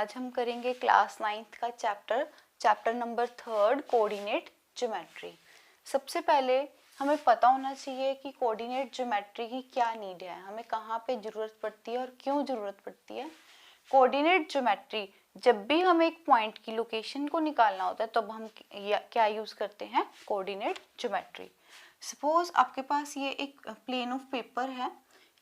आज हम करेंगे क्लास 9th का चैप्टर नंबर 3 कोऑर्डिनेट ज्योमेट्री। सबसे पहले हमें पता होना चाहिए कि कोऑर्डिनेट ज्योमेट्री की क्या नीड है, हमें कहाँ पे ज़रूरत पड़ती है और क्यों ज़रूरत पड़ती है। कोऑर्डिनेट ज्योमेट्री, जब भी हमें एक पॉइंट की लोकेशन को निकालना होता है तब हम क्या यूज़ करते हैं, कोऑर्डिनेट ज्योमेट्री। सपोज आपके पास ये एक प्लेन ऑफ पेपर है,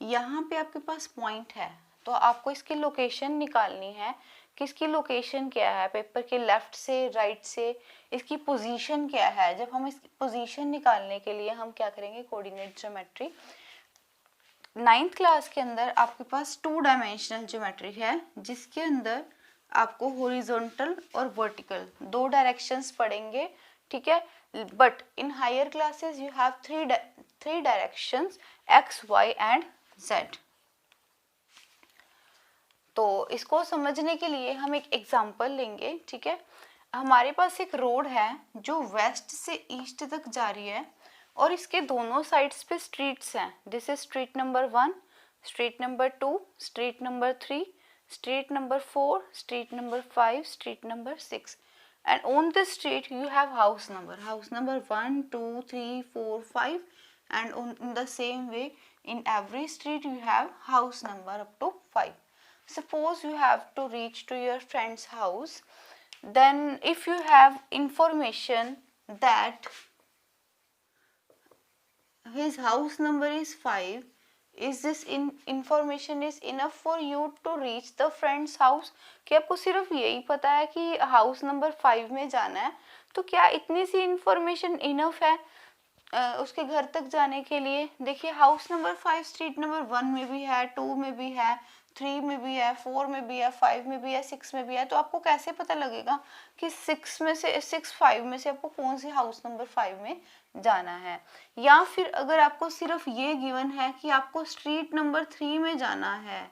यहाँ पे आपके पास पॉइंट है, तो आपको इसकी लोकेशन निकालनी है कि इसकी लोकेशन क्या है, पेपर के लेफ्ट से राइट से इसकी पोजीशन क्या है। जब हम इसकी पोजीशन निकालने के लिए हम क्या करेंगे, कोऑर्डिनेट ज्योमेट्री। 9th क्लास के अंदर आपके पास 2 डायमेंशनल ज्योमेट्री है, जिसके अंदर आपको हॉरिजॉन्टल और वर्टिकल 2 डायरेक्शंस पढ़ेंगे, ठीक है। But in higher classes you have 3 directions, X, Y and Z. तो इसको समझने के लिए हम एक एग्जांपल लेंगे, ठीक है। हमारे पास एक रोड है जो वेस्ट से ईस्ट तक जा रही है और इसके दोनों साइड्स पे स्ट्रीट्स हैं। This is street number 1, street number 2, street number 3, street number 4, street number 5, street number 6, and on this street you have house number 1, 2, 3, 4, 5, and in the same way in every street you have house number up to 5. Suppose you have to reach to your friend's house, then if you have information that his house number is 5, is this information is enough for you to reach the friend's house? कि आपको सिर्फ यही पता है कि house number 5 में जाना है, तो क्या इतनी सी इंफॉर्मेशन इनफ है उसके घर तक जाने के लिए। देखिए हाउस नंबर 5 स्ट्रीट नंबर 1 में भी है, 2 में भी है, 3 में भी है, 4 में भी है, 5 में भी है, 6 में भी है। तो आपको कैसे पता लगेगा कि 5 में से आपको कौन सी हाउस नंबर 5 में जाना है। या फिर अगर आपको सिर्फ ये गिवन है कि आपको स्ट्रीट नंबर 3 में जाना है,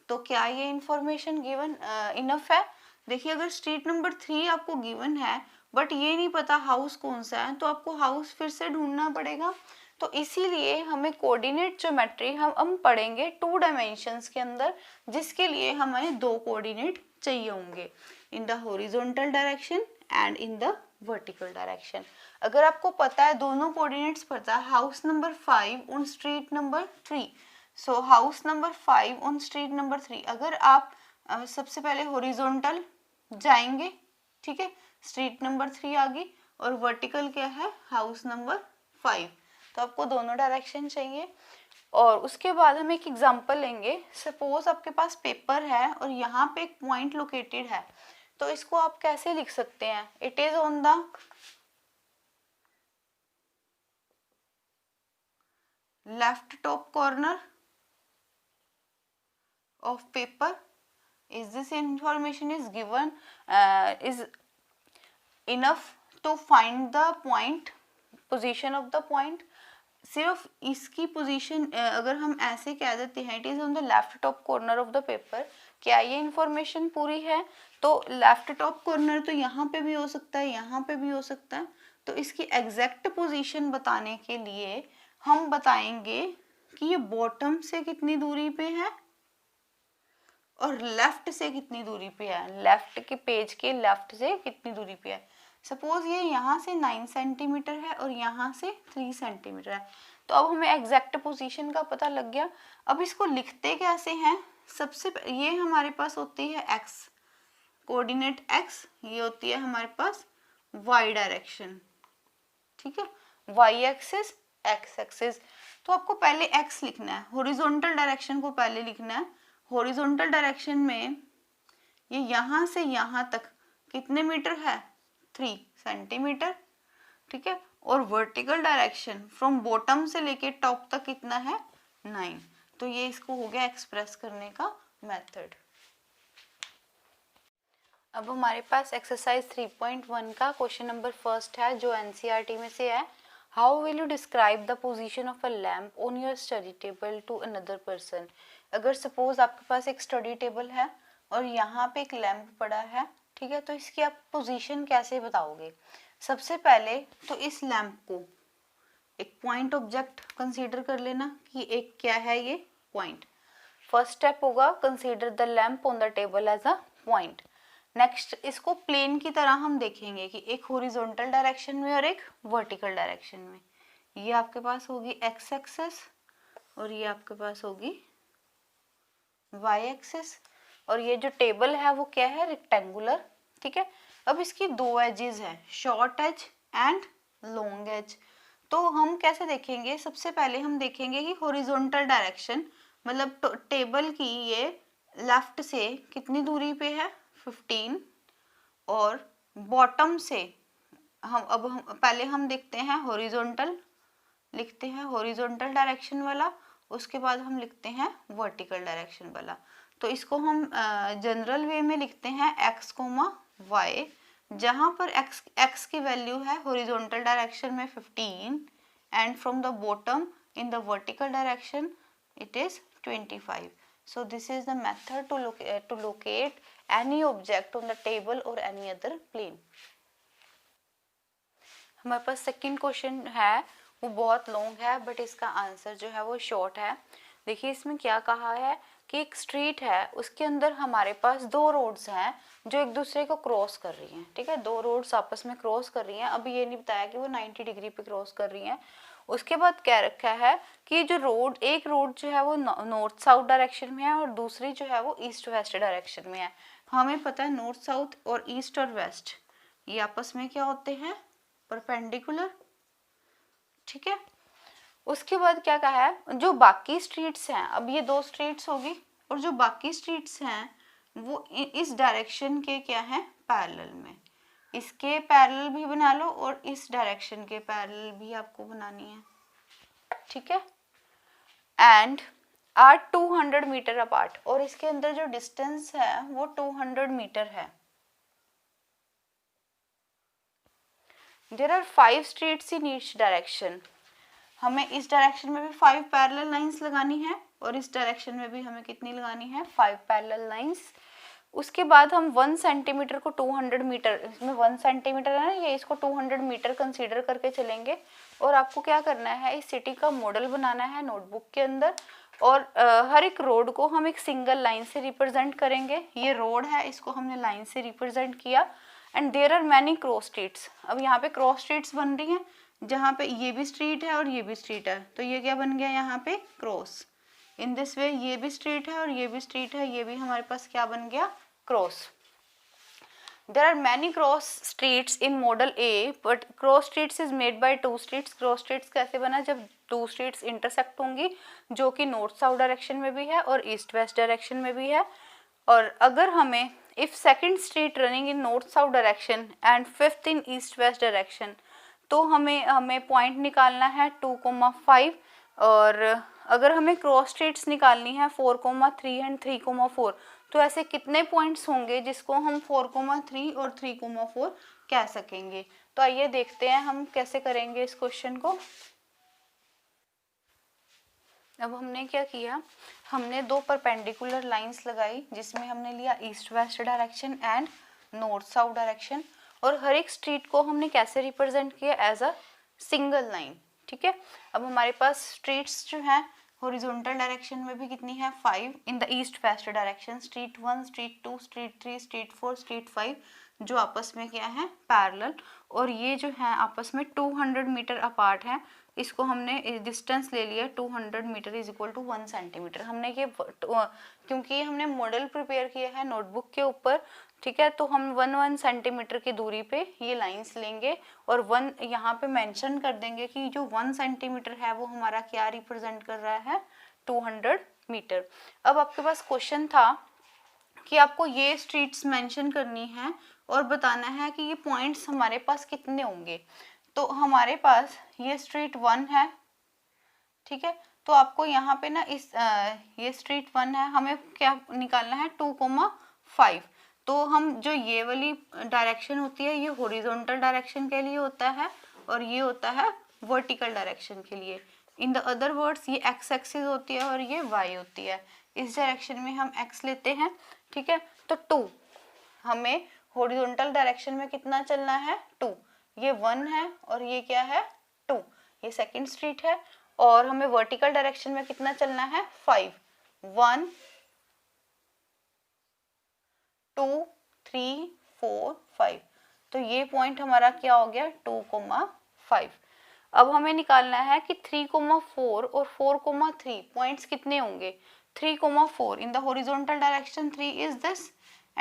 तो क्या ये इंफॉर्मेशन गिवन इनफ है। देखिए अगर स्ट्रीट नंबर 3 आपको गिवन है बट ये नहीं पता हाउस कौन सा है, तो आपको हाउस फिर से ढूंढना पड़ेगा। तो इसीलिए हमें कोऑर्डिनेट ज्योमेट्री हम पढ़ेंगे 2 डायमेंशंस के अंदर, जिसके लिए हमें 2 कोऑर्डिनेट चाहिए होंगे, in the horizontal direction and in the vertical direction. अगर आपको पता है दोनों कोऑर्डिनेट्स पता है, house number 5 on street number 3, so house number 5 on street number 3, अगर आप सबसे पहले हॉरिजॉन्टल जाएंगे, ठीक है, स्ट्रीट नंबर 3 आ गई, और वर्टिकल क्या है, हाउस नंबर 5, तो आपको दोनों डायरेक्शन चाहिए। और उसके बाद हम एक एग्जांपल लेंगे। सपोज आपके पास पेपर है और यहाँ पे एक पॉइंट लोकेटेड है, तो इसको आप कैसे लिख सकते हैं, it is on the left top corner of paper. Is this information is given is enough to find the point, position of the point? सिर्फ इसकी पोजीशन अगर हम ऐसे कह देते हैं, it is on the left top corner of the paper, क्या ये इंफॉर्मेशन पूरी है। तो लेफ्ट टॉप कॉर्नर तो यहाँ पे भी हो सकता है, यहाँ पे भी हो सकता है। तो इसकी एग्जैक्ट पोजीशन बताने के लिए हम बताएंगे कि ये बॉटम से कितनी दूरी पे है और लेफ्ट से कितनी दूरी पे है, लेफ्ट के पेज के लेफ्ट से कितनी दूरी पे है। सपोज ये यहाँ से 9 सेंटीमीटर है और यहाँ से 3 सेंटीमीटर है, तो अब हमें एग्जैक्ट पोजीशन का पता लग गया। अब इसको लिखते कैसे हैं, सबसे ये हमारे पास होती है एक्स, कोऑर्डिनेट एक्स, ये होती है हमारे पास वाई डायरेक्शन, ठीक है, वाई एक्सिस, एक्स एक्सिस। तो आपको पहले एक्स लिखना है, हॉरिजॉन्टल डायरेक्शन को पहले लिखना है। हॉरिजॉन्टल डायरेक्शन में ये यहाँ से यहाँ तक कितने मीटर है, 3 सेंटीमीटर, ठीक है। और वर्टिकल डायरेक्शन फ्रॉम बॉटम से लेके टॉप तक कितना है, 9। तो ये इसको हो गया एक्सप्रेस करने का मेथड। अब हमारे पास एक्सरसाइज 3.1 का क्वेश्चन नंबर फर्स्ट है, जो एनसीईआरटी में से है। How will you describe the position of a lamp on your study table to another person. अगर सपोज आपके पास एक स्टडी टेबल है और यहाँ पे एक लैम्प पड़ा है, ठीक है, तो इसकी आप पोजीशन कैसे बताओगे। सबसे पहले तो इस लैम्प को एक पॉइंट ऑब्जेक्ट कंसीडर कर लेना कि एक क्या है ये पॉइंट। फर्स्ट स्टेप होगा consider the lamp on the table as a point. Next इसको प्लेन की तरह हम देखेंगे कि एक हॉरिजॉन्टल डायरेक्शन में और एक वर्टिकल डायरेक्शन में। ये आपके पास होगी एक्स एक्सिस और ये आपके पास होगी वाई एक्सिस, और ये जो टेबल है वो क्या है, रेक्टेंगुलर। ठीक है, अब इसकी दो एजेस है, short edge and long edge. तो हम कैसे देखेंगे, सबसे पहले हम देखेंगे कि हॉरिजॉन्टल डायरेक्शन मतलब टेबल की ये लेफ्ट से कितनी दूरी पे है 15, और बॉटम से हम पहले हम देखते हैं हॉरिजॉन्टल, लिखते हैं हॉरिजॉन्टल डायरेक्शन वाला, उसके बाद हम लिखते हैं वर्टिकल डायरेक्शन वाला। तो इसको हम जनरल वे में लिखते हैं x, y, जहां पर x की वैल्यू है हॉरिजॉन्टल डायरेक्शन में 15 and from the bottom in the vertical direction it is 25. So this is the method to locate any object on the table or any other plane. हमारे पास second question है, वो बहुत long है but इसका answer जो है वो short है। देखिए इसमें क्या कहा है कि एक स्ट्रीट है, उसके अंदर हमारे पास दो रोड्स हैं जो एक दूसरे को क्रॉस कर रही हैं। ठीक है, दो रोड्स आपस में क्रॉस कर रही हैं। अभी ये नहीं बताया कि वो 90 डिग्री पे क्रॉस कर रही हैं। उसके बाद क्या रखा है कि जो रोड, एक रोड जो है वो नॉर्थ साउथ डायरेक्शन में है और दूसरी जो है वो ईस्ट वेस्ट डायरेक्शन में है। हमें पता है नॉर्थ साउथ और ईस्ट और वेस्ट ये आपस में क्या होते हैं, परपेंडिकुलर। ठीक है, उसके बाद क्या कहा है, जो बाकी स्ट्रीट्स हैं, अब ये दो स्ट्रीट्स होगी और जो बाकी स्ट्रीट्स हैं वो इस डायरेक्शन के क्या है, पैरेलल में। इसके पैरेलल भी बना लो और इस डायरेक्शन के पैरेलल भी आपको बनानी है। ठीक है, एंड आर 200 मीटर अपार्ट, और इसके अंदर जो डिस्टेंस है वो 200 मीटर है। There are 5 streets in each direction. हमें इस डायरेक्शन में भी 5 पैरेलल लाइंस लगानी है और इस डायरेक्शन में भी हमें कितनी लगानी है, 5 पैरेलल लाइंस। उसके बाद हम 1 सेंटीमीटर को 200 मीटर, इसमें 1 सेंटीमीटर है ना ये, इसको 200 मीटर कंसीडर करके चलेंगे। और आपको क्या करना है, इस सिटी का मॉडल बनाना है नोटबुक के अंदर, और हर एक रोड को हम एक सिंगल लाइन से रिप्रेजेंट करेंगे। ये रोड है, इसको हमने लाइन से रिप्रेजेंट किया। And there are many cross streets. अब यहाँ पे क्रॉस स्ट्रीट्स बन रही हैं जहाँ पे ये भी स्ट्रीट है और ये भी स्ट्रीट है, तो ये क्या बन गया यहाँ पे, क्रॉस। इन दिस वे ये भी स्ट्रीट है और ये भी स्ट्रीट है, ये भी हमारे पास क्या बन गया, cross. There are many cross streets in model A, but cross streets is made by two streets. Cross streets कैसे बना, जब two streets intersect होंगी, जो कि नॉर्थ साउथ डायरेक्शन में भी है और ईस्ट वेस्ट डायरेक्शन में भी है। और अगर हमें if second street running in north south direction and fifth in east west direction, तो हमें पॉइंट निकालना है 2,5, और अगर हमें क्रॉस स्ट्रीट्स निकालनी है 4,3 एंड 3,4, तो ऐसे कितने पॉइंट्स होंगे जिसको हम 4,3 और 3,4 कह सकेंगे। तो आइए देखते हैं हम कैसे करेंगे इस क्वेश्चन को। अब हमने क्या किया, हमने दो परपेंडिकुलर लाइंस लगाई जिसमें हमने लिया east west direction and north south direction, और हर एक स्ट्रीट को हमने कैसे रिप्रेजेंट किया, एज अ सिंगल लाइन। ठीक है, अब हमारे पास स्ट्रीट्स जो हैं हॉरिजॉन्टल डायरेक्शन में भी कितनी है, 5 in the east west direction, street 1, street 2, street 3, street 4, street 5, जो आपस में क्या है, पैरेलल। और ये जो है आपस में 200 मीटर अपार्ट है। इसको हमने डिस्टेंस ले लिया 200 metre is equal to 1 centimetre. हमने ये क्योंकि हमने मॉडल प्रिपेयर किया है नोटबुक के ऊपर, ठीक है, तो हम 1 सेंटीमीटर की दूरी पे ये लाइंस लेंगे और 1 यहाँ पे मेंशन कर देंगे कि जो 1 सेंटीमीटर है वो हमारा क्या रिप्रेजेंट कर रहा है, 200 मीटर। अब आपके पास क्वेश्चन था कि आपको ये स्ट्रीट्स मेंशन करनी है और बताना है कि ये पॉइंट्स हमारे पास कितने होंगे। तो हमारे पास ये स्ट्रीट 1 है, ठीक है, तो आपको यहाँ पे ना ये स्ट्रीट 1 है, हमें क्या निकालना है, 2,5। तो हम जो ये वाली डायरेक्शन होती है ये हॉरिजॉन्टल डायरेक्शन के लिए होता है और ये होता है वर्टिकल डायरेक्शन के लिए। इन द अदर वर्ड्स ये एक्स एक्सिस होती है और ये वाई होती है। इस डायरेक्शन में हम एक्स लेते हैं, ठीक है, तो 2 हमें हॉरिजॉन्टल डायरेक्शन में कितना चलना है, 2। ये 1 है और ये क्या है, 2, ये सेकंड स्ट्रीट है। और हमें वर्टिकल डायरेक्शन में कितना चलना है, 5, 1, 2, 3, 4, 5। तो ये पॉइंट हमारा क्या हो गया 2, 5। अब हमें निकालना है कि 3, 4 और 4, 3 पॉइंट्स कितने होंगे। 3, 4 in the horizontal direction 3 is this,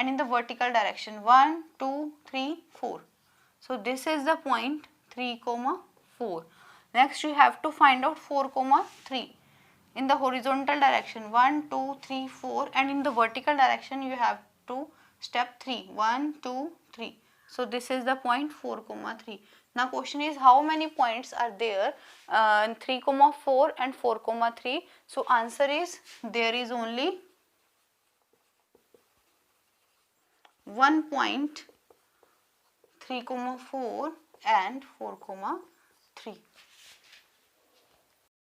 and in the vertical direction 1, 2, 3, 4. So this is the point 3, 4. Next you have to find out 4, 3 in the horizontal direction 1, 2, 3, 4, and in the vertical direction you have to step 3, 1, 2, 3. So this is the point 4, 3. Now question is how many points are there 3, 4 and 4, 3. So answer is there is only 1 point 3, 4 and 4, 3.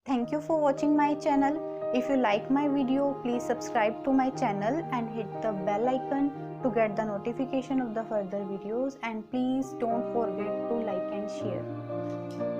Thank you for watching my channel. If you like my video, please subscribe to my channel and hit the bell icon to get the notification of the further videos, and please don't forget to like and share.